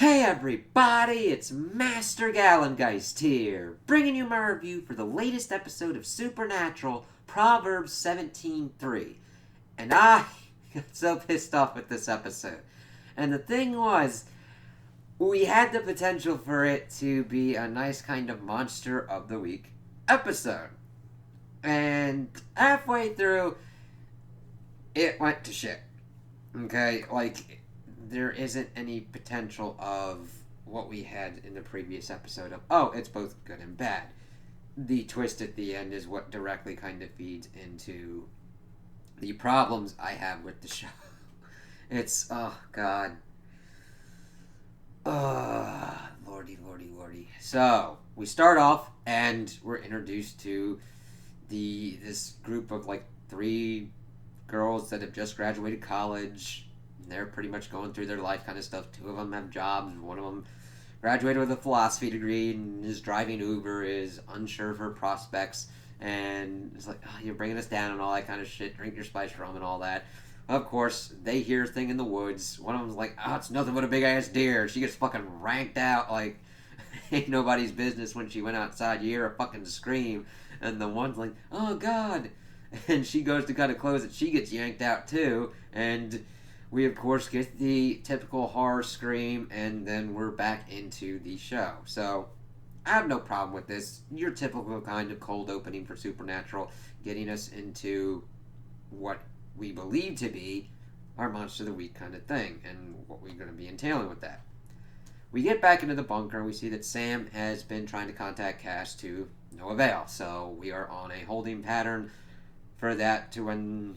Hey everybody, it's Master Gallengeist here, bringing you my review for the latest episode of Supernatural, Proverbs 17:3. And I got so pissed off with this episode. And the thing was, we had the potential for it to be a nice kind of Monster of the Week episode. And halfway through, it went to shit. Okay, there isn't any potential of what we had in the previous episode of, oh, it's both good and bad. The twist at the end is what directly kind of feeds into the problems I have with the show. It's, oh, God. Lordy, lordy, lordy. So, we start off, and we're introduced to this group of, three girls that have just graduated college. They're pretty much going through their life kind of stuff. Two of them have jobs. One of them graduated with a philosophy degree and is driving Uber, is unsure of her prospects, and it's like, oh, you're bringing us down and all that kind of shit. Drink your spice rum and all that. Of course, they hear a thing in the woods. One of them's like, oh, it's nothing but a big-ass deer. She gets fucking ranked out like ain't nobody's business when she went outside. You hear a fucking scream, and the one's like, oh, God. And she goes to kind of close it. She gets yanked out, too, and we, of course, get the typical horror scream, and then we're back into the show. So, I have no problem with this. Your typical kind of cold opening for Supernatural, getting us into what we believe to be our Monster of the Week kind of thing, and what we're going to be entailing with that. We get back into the bunker, and we see that Sam has been trying to contact Cass to no avail. So, we are on a holding pattern for that to when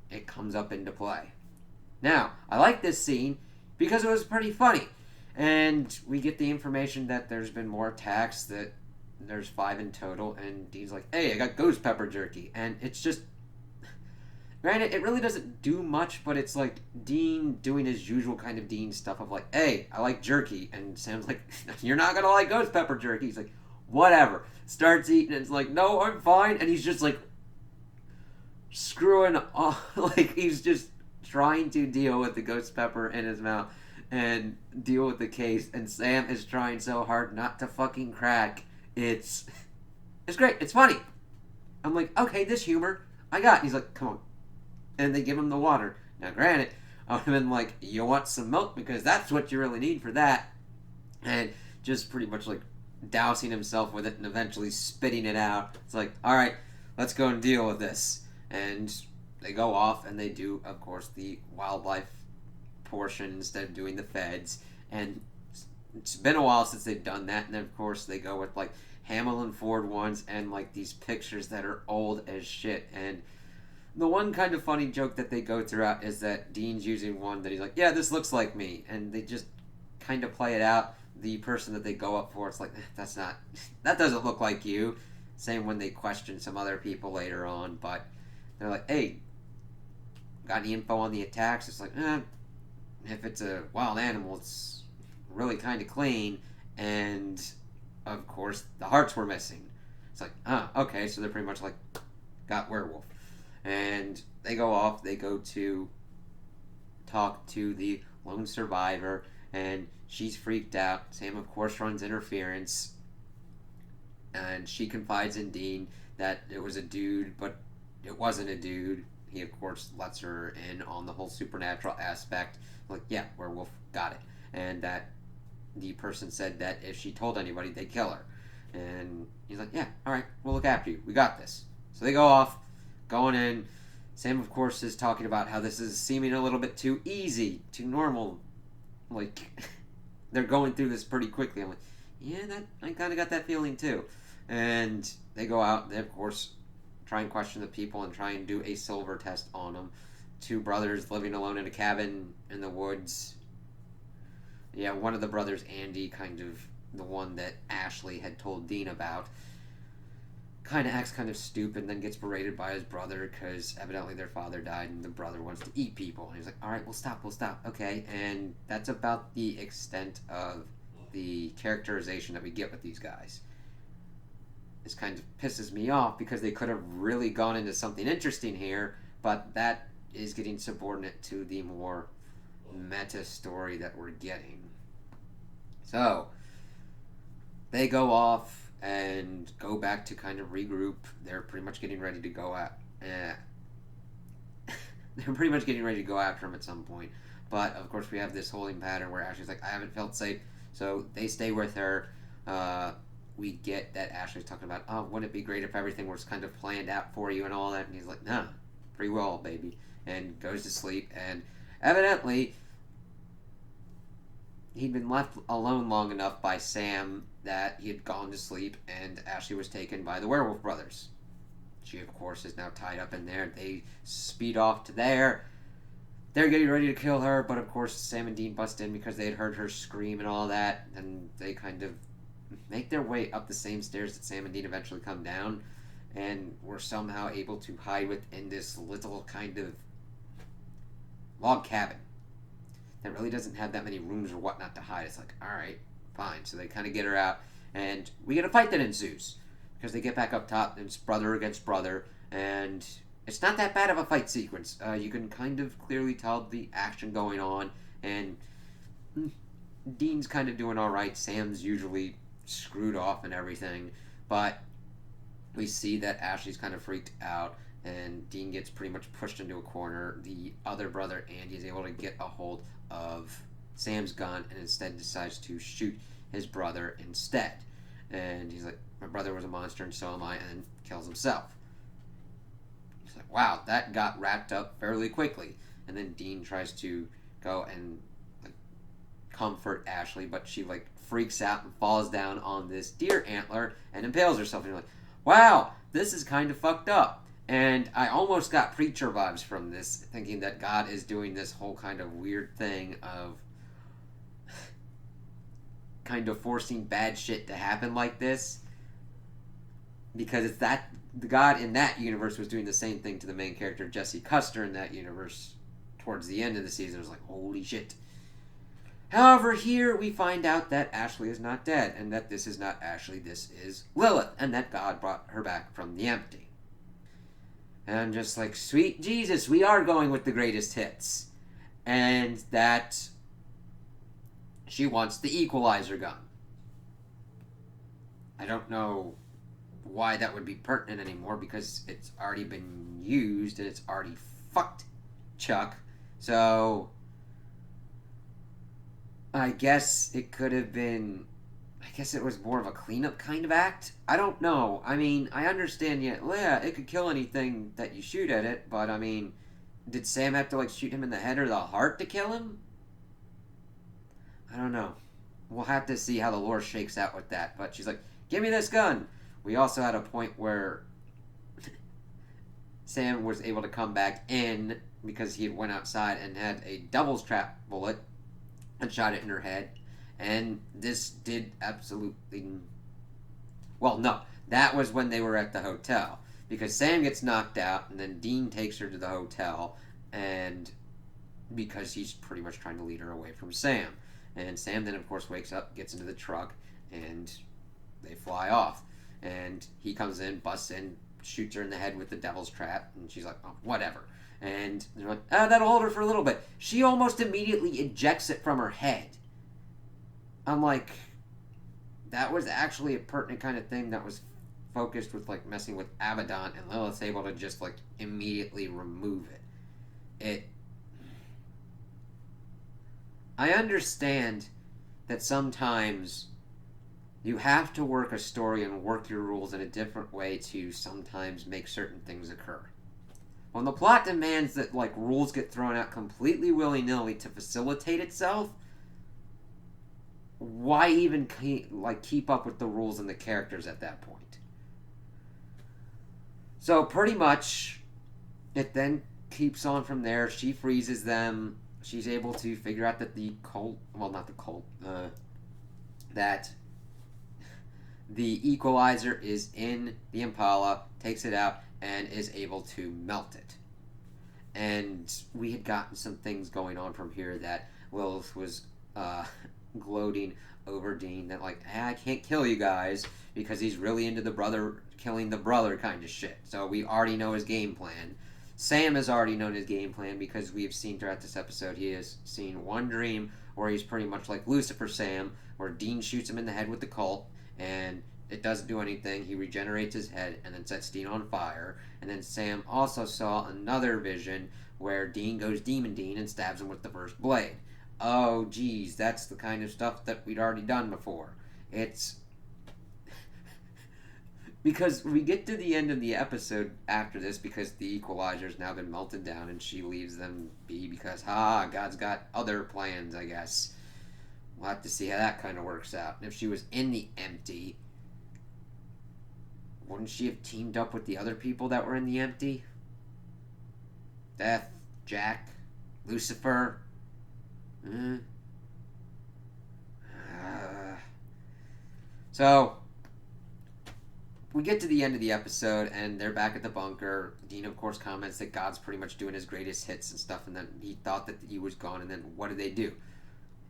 it comes up into play. Now, I like this scene because it was pretty funny. And we get the information that there's been more attacks, that there's 5 in total, and Dean's like, hey, I got ghost pepper jerky. And it's just, granted, it really doesn't do much, but it's like Dean doing his usual kind of Dean stuff of like, hey, I like jerky. And Sam's like, you're not going to like ghost pepper jerky. He's like, whatever. Starts eating, and it's like, no, I'm fine. And he's just like, screwing off, like he's just trying to deal with the ghost pepper in his mouth and deal with the case, and Sam is trying so hard not to fucking crack. It's great. It's funny. I'm like, okay, this humor I got. He's like, come on. And they give him the water. Now, granted, I would have been like, you want some milk? Because that's what you really need for that. And just pretty much like dousing himself with it and eventually spitting it out. It's like, alright, let's go and deal with this. And they go off and they do, of course, the wildlife portion instead of doing the feds. And it's been a while since they've done that. And then, of course, they go with like Hamill and Ford ones and like these pictures that are old as shit. And the one kind of funny joke that they go throughout is that Dean's using one that he's like, yeah, this looks like me. And they just kind of play it out. The person that they go up for, it's like, that doesn't look like you. Same when they question some other people later on, but they're like, hey, got any info on the attacks? It's like, if it's a wild animal, it's really kind of clean. And, of course, the hearts were missing. It's like, okay, so they're pretty much like, got werewolf. And they go off, they go to talk to the lone survivor, and she's freaked out. Sam, of course, runs interference, and she confides in Dean that it was a dude, but it wasn't a dude. He, of course, lets her in on the whole supernatural aspect. Like, yeah, werewolf, got it. And that the person said that if she told anybody, they'd kill her. And he's like, yeah, alright, we'll look after you. We got this. So they go off, going in. Sam, of course, is talking about how this is seeming a little bit too easy, too normal. Like, they're going through this pretty quickly. I'm like, yeah, I kind of got that feeling too. And they go out, they, of course, try and question the people and try and do a silver test on them. 2 brothers living alone in a cabin in the woods. Yeah, one of the brothers, Andy, kind of the one that Ashley had told Dean about, kind of acts kind of stupid and then gets berated by his brother because evidently their father died and the brother wants to eat people. And he's like, alright, we'll stop, okay. And that's about the extent of the characterization that we get with these guys. This kind of pisses me off because they could have really gone into something interesting here, but that is getting subordinate to the more meta story that we're getting. So they go off and go back to kind of regroup. They're pretty much getting ready to go at. They're pretty much getting ready to go after him at some point. But of course, we have this holding pattern where Ashley's like, "I haven't felt safe," so they stay with her. We get that Ashley's talking about, "Oh, wouldn't it be great if everything was kind of planned out for you and all that?" And he's like, "Nah, free will, baby," and goes to sleep. And evidently, he'd been left alone long enough by Sam that he had gone to sleep, and Ashley was taken by the werewolf brothers. She, of course, is now tied up in there. They speed off to there. They're getting ready to kill her, but of course, Sam and Dean bust in because they had heard her scream and all that, and they kind of make their way up the same stairs that Sam and Dean eventually come down, and were somehow able to hide within this little kind of log cabin that really doesn't have that many rooms or whatnot to hide. It's like, alright, fine. So they kind of get her out, and we get a fight that ensues because they get back up top, and it's brother against brother, and it's not that bad of a fight sequence. You can kind of clearly tell the action going on, and Dean's kind of doing alright. Sam's usually screwed off and everything, but we see that Ashley's kind of freaked out, and Dean gets pretty much pushed into a corner. The other brother, Andy, is able to get a hold of Sam's gun and instead decides to shoot his brother instead. And he's like, "My brother was a monster and so am I," and then kills himself. He's like, "Wow, that got wrapped up fairly quickly." And then Dean tries to go and like comfort Ashley, but she like freaks out and falls down on this deer antler and impales herself. And you're like, wow, this is kind of fucked up. And I almost got preacher vibes from this, thinking that God is doing this whole kind of weird thing of kind of forcing bad shit to happen like this. Because it's that the God in that universe was doing the same thing to the main character Jesse Custer in that universe towards the end of the season. It was like, holy shit. However, here we find out that Ashley is not dead, and that this is not Ashley, this is Lilith, and that God brought her back from the empty. And I'm just like, sweet Jesus, we are going with the greatest hits. And that she wants the equalizer gun. I don't know why that would be pertinent anymore, because it's already been used and it's already fucked Chuck. So I guess it could have been, I guess it was more of a cleanup kind of act. I don't know. I mean, I understand, yeah, it could kill anything that you shoot at it, but I mean, did Sam have to like shoot him in the head or the heart to kill him? I don't know. We'll have to see how the lore shakes out with that. But she's like, "Give me this gun." We also had a point where Sam was able to come back in because he had went outside and had a devil's trap bullet and shot it in her head. And this did absolutely... Well, no. That was when they were at the hotel. Because Sam gets knocked out, and then Dean takes her to the hotel, and because he's pretty much trying to lead her away from Sam. And Sam then, of course, wakes up, gets into the truck, and they fly off. And he comes in, busts in, shoots her in the head with the devil's trap, and she's like, "Oh, whatever." And they're like, "That'll hold her for a little bit." She almost immediately ejects it from her head. I'm like, that was actually a pertinent kind of thing that was focused with, like, messing with Abaddon, and Lilith's able to just, like, immediately remove it. I understand that sometimes you have to work a story and work your rules in a different way to sometimes make certain things occur. When the plot demands that, like, rules get thrown out completely willy-nilly to facilitate itself, why even keep up with the rules and the characters at that point? So pretty much it then keeps on from there. She freezes them. She's able to figure out that the cult, well, not the cult, that the equalizer is in the Impala, takes it out, and is able to melt it. And we had gotten some things going on from here that Lilith was gloating over Dean, that like, I can't kill you guys because he's really into the brother killing the brother kind of shit. So we already know his game plan. Sam has already known his game plan because we have seen throughout this episode he has seen one dream where he's pretty much like Lucifer Sam, where Dean shoots him in the head with the Colt, and it doesn't do anything. He regenerates his head and then sets Dean on fire. And then Sam also saw another vision where Dean goes Demon Dean and stabs him with the first blade. Oh, geez, that's the kind of stuff that we'd already done before. It's because we get to the end of the episode after this because the equalizer's now been melted down and she leaves them be because, God's got other plans, I guess. We'll have to see how that kind of works out. And if she was in the empty, wouldn't she have teamed up with the other people that were in the empty? Death, Jack, Lucifer. So, we get to the end of the episode and they're back at the bunker. Dean, of course, comments that God's pretty much doing his greatest hits and stuff, and then he thought that he was gone, and then what did they do?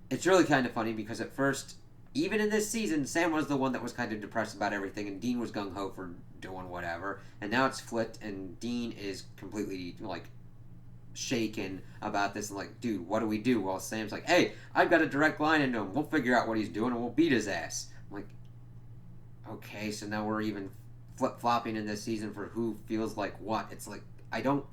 It's really kind of funny because at first, even in this season, Sam was the one that was kind of depressed about everything, and Dean was gung-ho for doing whatever, and now it's flipped, and Dean is completely, like, shaken about this, and like, dude, what do we do? Well, Sam's like, hey, I've got a direct line into him. We'll figure out what he's doing, and we'll beat his ass. I'm like, okay, so now we're even flip-flopping in this season for who feels like what. It's like, I don't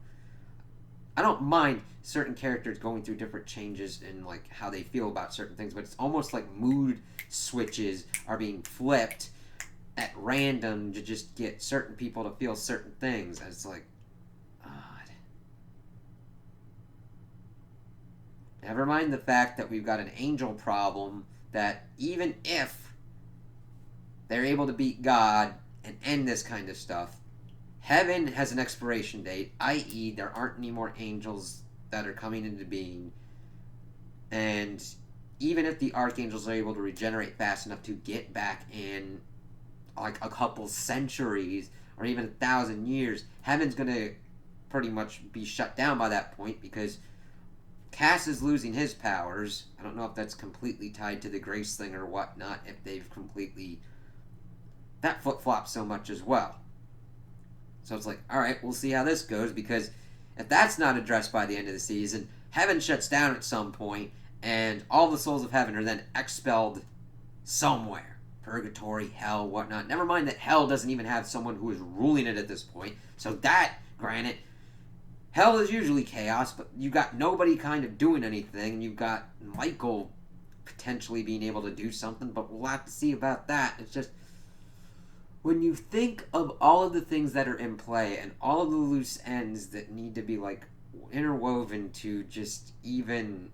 mind certain characters going through different changes in like how they feel about certain things, but it's almost like mood switches are being flipped at random to just get certain people to feel certain things. And it's like, odd. Never mind the fact that we've got an angel problem that even if they're able to beat God and end this kind of stuff, heaven has an expiration date, i.e., there aren't any more angels that are coming into being. And even if the archangels are able to regenerate fast enough to get back in like a couple centuries or even 1,000 years, heaven's going to pretty much be shut down by that point because Cass is losing his powers. I don't know if that's completely tied to the grace thing or whatnot, if they've completely... that flip-flops so much as well. So it's like, alright, we'll see how this goes, because if that's not addressed by the end of the season, heaven shuts down at some point, and all the souls of heaven are then expelled somewhere. Purgatory, hell, whatnot. Never mind that hell doesn't even have someone who is ruling it at this point. So that, granted, hell is usually chaos, but you've got nobody kind of doing anything. You've got Michael potentially being able to do something, but we'll have to see about that. It's just... when you think of all of the things that are in play and all of the loose ends that need to be like interwoven to just even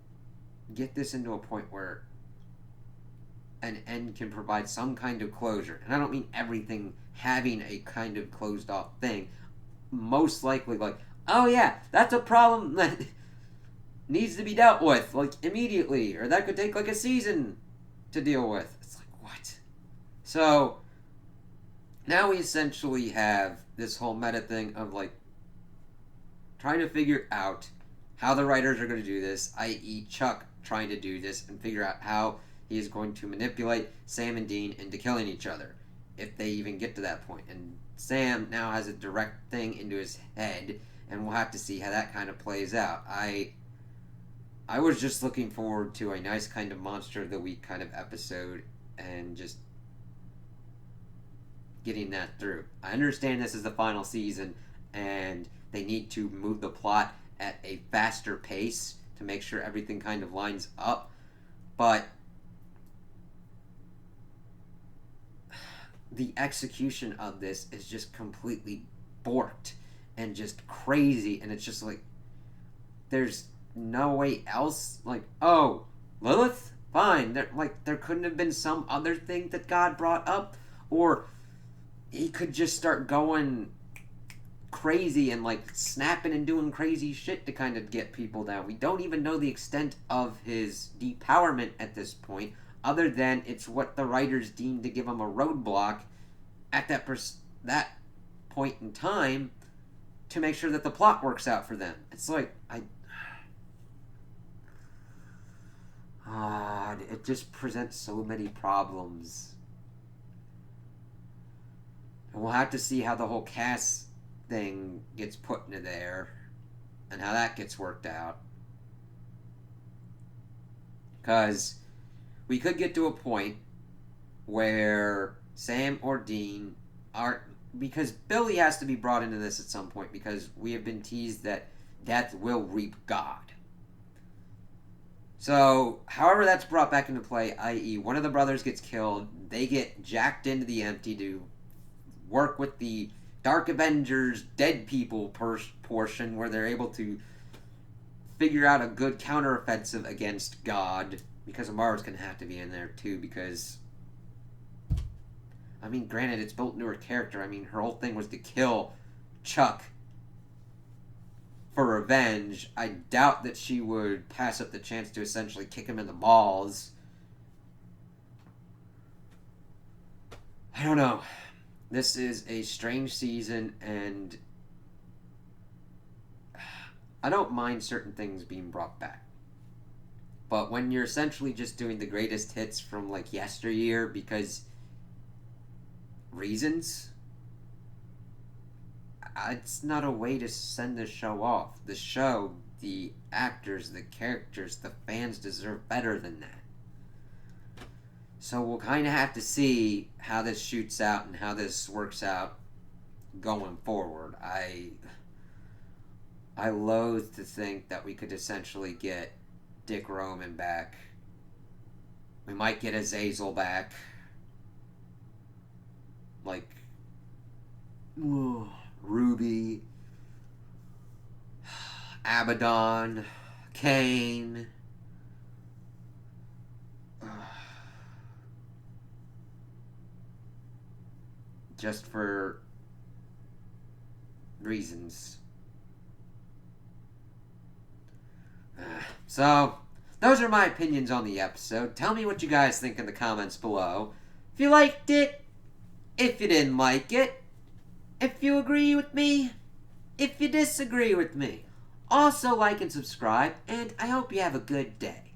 get this into a point where an end can provide some kind of closure, and I don't mean everything having a kind of closed off thing, most likely like, oh yeah, that's a problem that needs to be dealt with like immediately, or that could take like a season to deal with. It's like, what? So now we essentially have this whole meta thing of like trying to figure out how the writers are going to do this, i.e. Chuck trying to do this and figure out how he is going to manipulate Sam and Dean into killing each other, if they even get to that point. And Sam now has a direct thing into his head, and we'll have to see how that kind of plays out. I was just looking forward to a nice kind of Monster of the Week kind of episode, and just getting that through. I understand this is the final season, and they need to move the plot at a faster pace to make sure everything kind of lines up, but the execution of this is just completely borked and just crazy, and it's just like, there's no way else. Like, oh, Lilith? Fine. There couldn't have been some other thing that God brought up, or he could just start going crazy and like snapping and doing crazy shit to kind of get people down. We don't even know the extent of his depowerment at this point, other than it's what the writers deemed to give him a roadblock at that point in time to make sure that the plot works out for them. It's like, it just presents so many problems. And we'll have to see how the whole Cass thing gets put into there and how that gets worked out. Because we could get to a point where Sam or Dean are. Because Billy has to be brought into this at some point, because we have been teased that death will reap God. So, however that's brought back into play, i.e., one of the brothers gets killed, they get jacked into the empty to work with the Dark Avengers dead people portion, where they're able to figure out a good counteroffensive against God, because Amara's going to have to be in there too, because, I mean, granted, it's built into her character. I mean, her whole thing was to kill Chuck for revenge. I doubt that she would pass up the chance to essentially kick him in the balls. I don't know. This is a strange season, and I don't mind certain things being brought back. But when you're essentially just doing the greatest hits from like yesteryear because reasons, it's not a way to send the show off. The show, the actors, the characters, the fans deserve better than that. So we'll kind of have to see how this shoots out and how this works out going forward. I loathe to think that we could essentially get Dick Roman back. We might get Azazel back. Like, Ruby, Abaddon, Kane. Just for reasons. So, those are my opinions on the episode. Tell me what you guys think in the comments below. If you liked it, if you didn't like it, if you agree with me, if you disagree with me. Also like and subscribe, and I hope you have a good day.